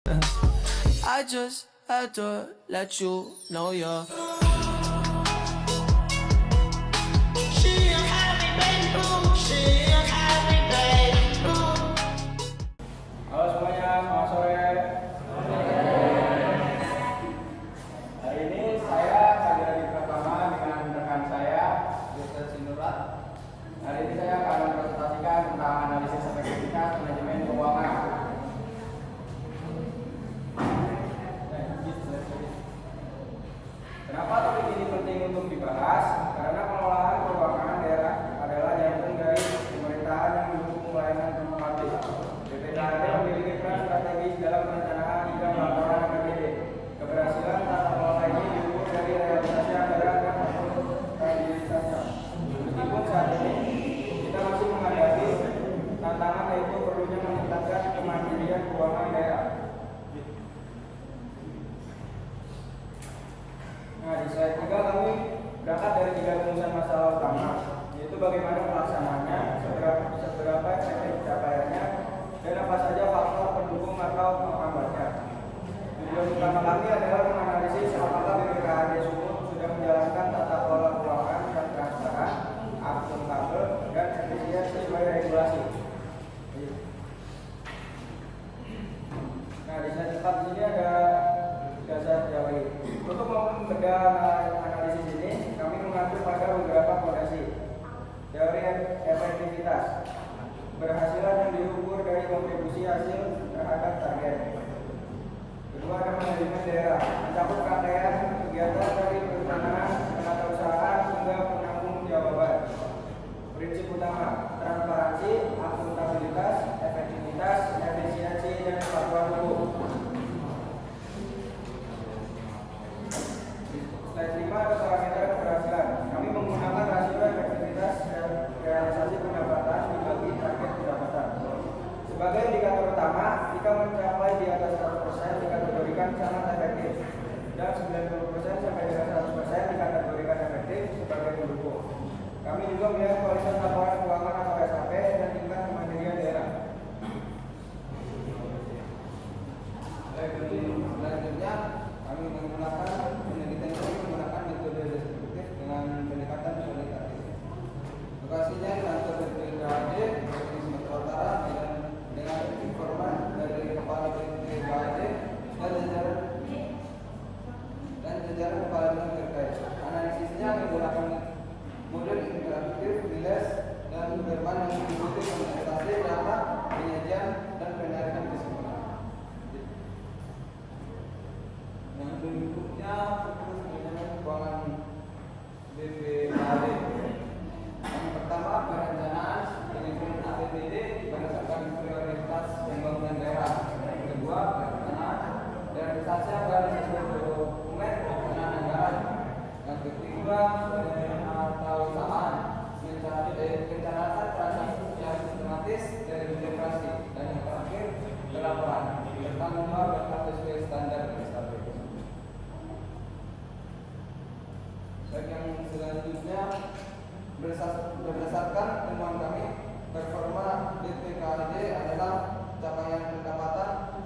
I just had to let you know you're. She a happy baby boo. She a happy baby boo. Halo semuanya, selamat sore. Hari ini saya lagi bersama dengan rekan saya, Dr. Sinurat. Hari ini saya akan mempresentasikan tentang analisis efektivitas manajemen keuangan. Kenapa topik ini penting untuk dibahas? Karena pengelolaan keuangan daerah adalah jantung dari pemerintahan yang mendukung pelayanan publik. BPKAD memiliki peran strategis dalam perencanaan hingga pelaporan APBD. Keberhasilan tata kelola ini diukur dari realisasi anggaran dan akuntabilitasnya. Meskipun saat ini kita masih menghadapi tantangan yaitu perlunya meningkatkan kemandirian keuangan daerah. Nah, di slide 3 kami berangkat dari 3 rumusan masalah utama, yaitu bagaimana pelaksanaannya, seberapa efektif capaiannya, dan apa saja faktor pendukung atau penghambatnya. Tujuan utama kami adalah menganalisis apakah BPKAD Sumut sudah menjalankan tata kelola keuangan yang transparan, akuntabel, dan efisien sesuai regulasi. Nah, di slide 4 ini ada dasar teori. Untuk membedah analisis ini, kami mengacu pada beberapa fondasi. Teori efektivitas, keberhasilan yang diukur dari kontribusi hasil terhadap target. Kedua, ada manajemen daerah, mencakup rangkaian kegiatan dari perencanaan, penatausahaan hingga penanggung-jawaban. Prinsip utama, transparansi, akuntabilitas, efektivitas, efisiensi, dan kepatuhan hukum. Slide 5 ada parameter keberhasilan. Kami menggunakan rasio efektivitas dan realisasi pendapatan dibagi target pendapatan. Sebagai indikator utama, jika mencapai di atas 100% dikategorikan sangat efektif, dan 90% sampai dengan 100% dikategorikan efektif sebagai pendukung. Kami juga melihat kualitas laporan keuangan atau SAP dan tingkat kemandirian daerah. Selanjutnya, kami menggunakan penelitian ini menggunakan metode deskriptif dengan pendekatan kualitatif. Lokasinya di kantor BPKAD di Sumatera Utara dengan informan dari kepala BPKAD dan jajaran kepala bidang terkait. Analisisnya menggunakan model interaktif, riles, dan berbahan yang mengikuti konsentrasi data, penyajian, dan penarikan kesimpulan. Yang berikutnya fokus manajemen keuangan BPKAD. Yang pertama, perencanaan manajemen APBD berdasarkan prioritas pembangunan daerah. Yang kedua, perencanaan realisasi anggaran sesuai dokumen pelaksanaan anggaran. Yang ketiga, penatausahaan pencatatan transaksi yang sistematis dan integrasi. Dan yang terakhir, pelaporan bertanggung jawab dan sesuai standar SAP. Yang selanjutnya, berdasarkan temuan kami, performa BPKAD adalah capaian pendapatan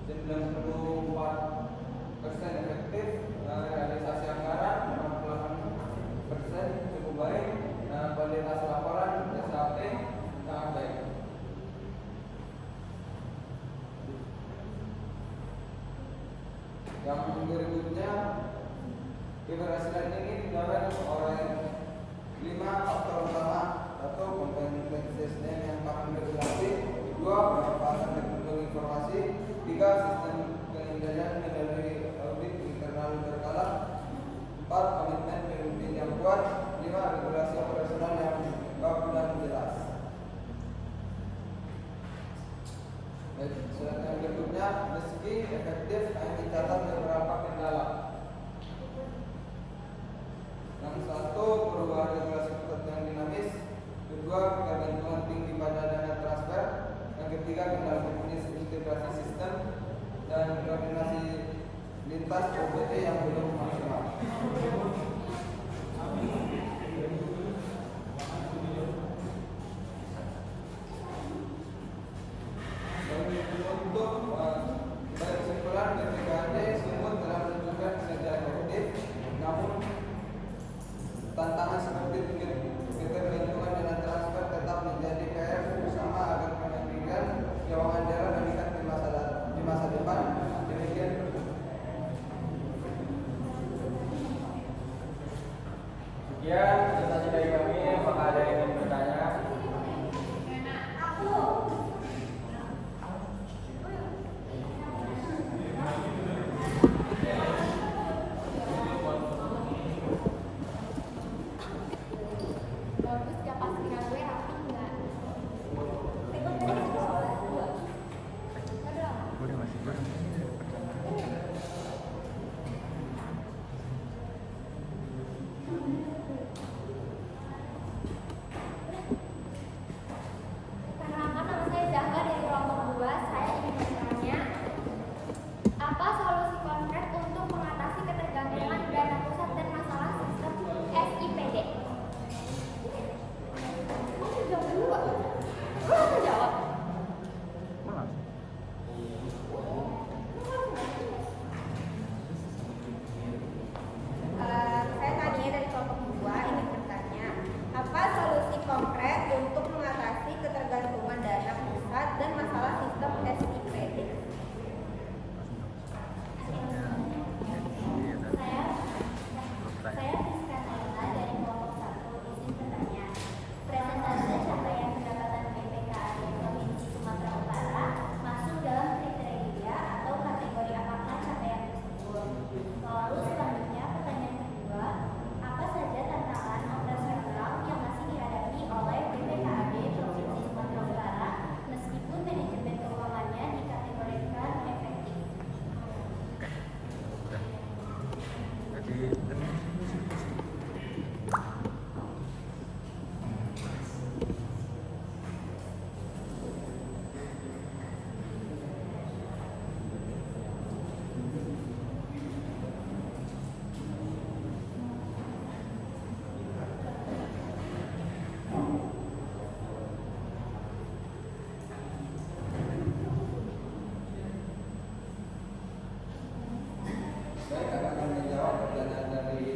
94% efektif, realisasi anggaran 68% cukup baik, dan kualitas laporan SAP sangat baik. Yang berikutnya, keberhasilan ini didapat oleh 5 faktor utama atau kompetensi yang kami regulasi, 2 pemanfaatan teknologi informasi, 3 sistem pengendalian metode audit internal berkala, 4 komitmen pemimpin yang kuat, 5 regulasi operasional yang baku dan jelas. Slide yang berikutnya, meski efektif, hanya dicatat beberapa kendala. Yang satu, perubahan regulasi ketat yang dinamis. Kedua, ketergantungan tinggi pada dana transfer. Yang ketiga, kendala teknis integrasi sistem dan koordinasi lintas OPT yang belum maksimal. Untuk Sekian presentasi dari kami. Apakah ada yang ingin bertanya? Bagus gak pas dengan gue rapi nggak? Perkenalkan, nama saya Zahra dari kelompok 2. Saya ingin bertanya, apa solusi konkret untuk mengatasi ketergantungan dana pusat dan masalah sistem SIPD? Jawab dulu, Pak. Lu langsung jawab. Saya Tania dari kelompok 2 ingin bertanya, apa solusi konkret untuk mengatasi ketergantungan dana pusat dan masalah sistem SIPD? Saya Rizka Naila dari kelompok 1 izin bertanya. Presentase capaian pendapatan BPKAD Provinsi Sumatera Utara masuk dalam kriteria atau kategori apakah capaian tersebut? Lalu selanjutnya pertanyaan kedua, apa saja tantangan operasional yang masih dihadapi oleh BPKAD Provinsi Sumatera Utara meskipun manajemen keuangannya dikategorikan efektif? Baik, akan menjawab pertanyaan dari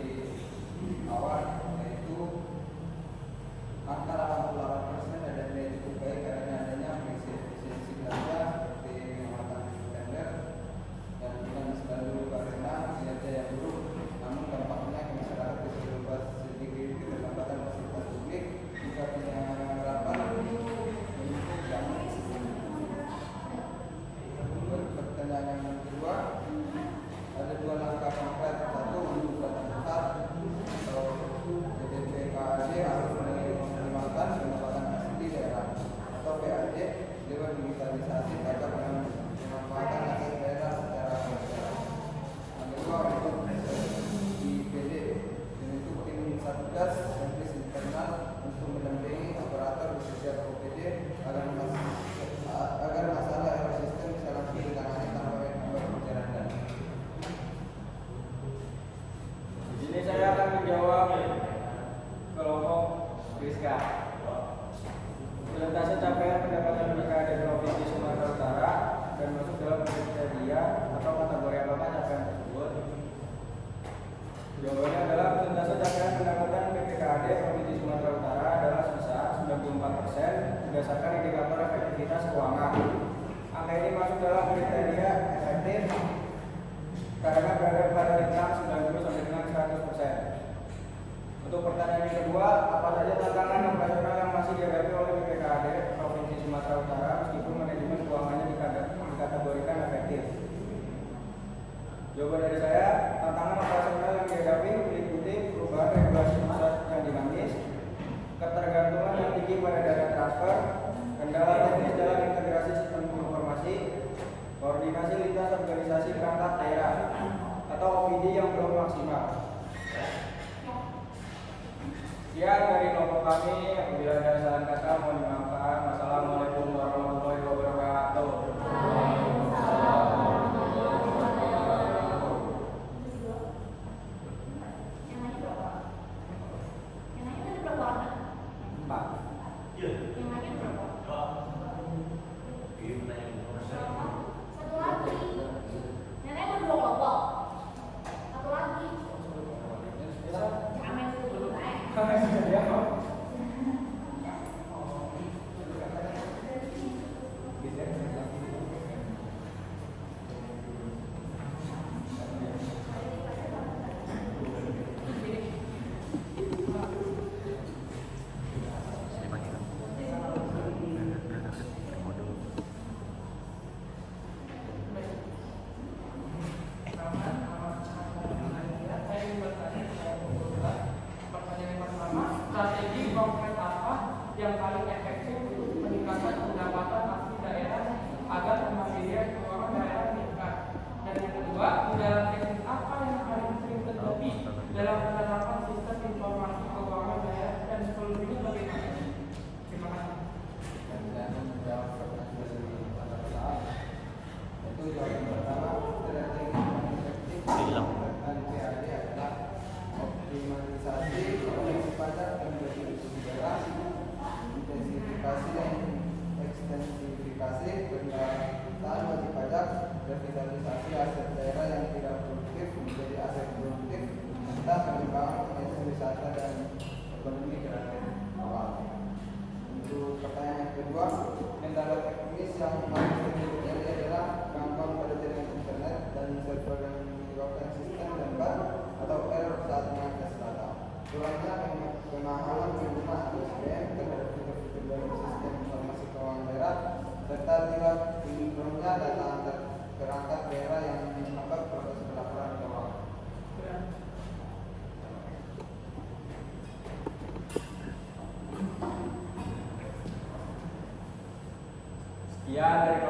awal, yaitu antara 88% ada nilai cukup baik karena adanya efisiensi kerja seperti penguatan tender dan bukan selalu karena kinerja yang buruk, namun dampaknya ke masyarakat bisa berupa sedikit keterlambatan fasilitas publik jika penyerapan untuk yang pertanyaan yang kedua, ada dua langkah konkret. Satu, untuk pusat atau BPKAD harus mengembangkan pendapatan asli daerah atau PAD lewat digitalisasi data pemanfaatan aset daerah secara berjalan. Yang kedua, untuk IPD membentuk tim satgas servis internal untuk mendampingi operator khususnya OPD agar masalah error sistem bisa langsung ditangani tanpa perjalanan. Di sini saya akan menjawab kelompok Rizka. Presentase capaian pendapatan BPKAD Provinsi Sumatera Utara dan masuk dalam kriteria atau kategori apakah capaian tersebut? Jawabannya adalah presentase capaian pendapatan BPKAD Provinsi Sumatera Utara adalah sebesar 94% berdasarkan indikator efektivitas keuangan. Angka ini masuk dalam kriteria efektif karena berada pada rentang 90 sampai dengan 100%. Untuk pertanyaan yang kedua, apa saja tantangan operasional yang masih dihadapi oleh BPKAD Provinsi Sumatera Utara meskipun manajemen keuangannya dikategorikan efektif? Jawaban dari saya, tantangan operasional yang dihadapi meliputi perubahan regulasi pusat yang dinamis, ketergantungan yang tinggi pada dana transfer, kendala teknis dalam integrasi sistem informasi, koordinasi lintas organisasi perangkat daerah atau OPD yang belum maksimal. Sekian dari kelompok kami. Apabila ada salah kata mohon dimaafkan. Wassalamualaikum warahmatullahi wabarakatuh. Yang lain berapa? Yang lain ada berapa warna? 4. Yang lain berapa? Satu lagi. Yang lain ada 2 kelompok. Satu lagi. Amel dulu kedua, kendala teknis apa yang paling sering terjadi dalam penerapan sistem informasi keuangan daerah dan selebihnya bagaimana? Terima kasih. Dan menjawab pertanyaan dari peserta, itu jawaban pertama, strategi paling efektif dan PAD adalah optimalisasi koleksi pajak dan retribusi daerah, intensifikasi dan ekstensifikasi penerapan wajib pajak, revitalisasi aset daerah yang tidak produktif menjadi aset produktif, serta pengembangan potensi wisata dan ekonomi kreatif lokal. Untuk pertanyaan yang kedua, kendala teknis yang paling sering terjadi adalah gangguan pada jaringan internet dan server yang menyebabkan sistem lambat atau error saat mengakses data. Kurangnya pemahaman pengguna atau SDM terhadap fitur-fitur dalam sistem informasi keuangan daerah, serta tidak sinkronnya data antar perangkat daerah yang menghambat proses pelaporan keuangan. Sekian dari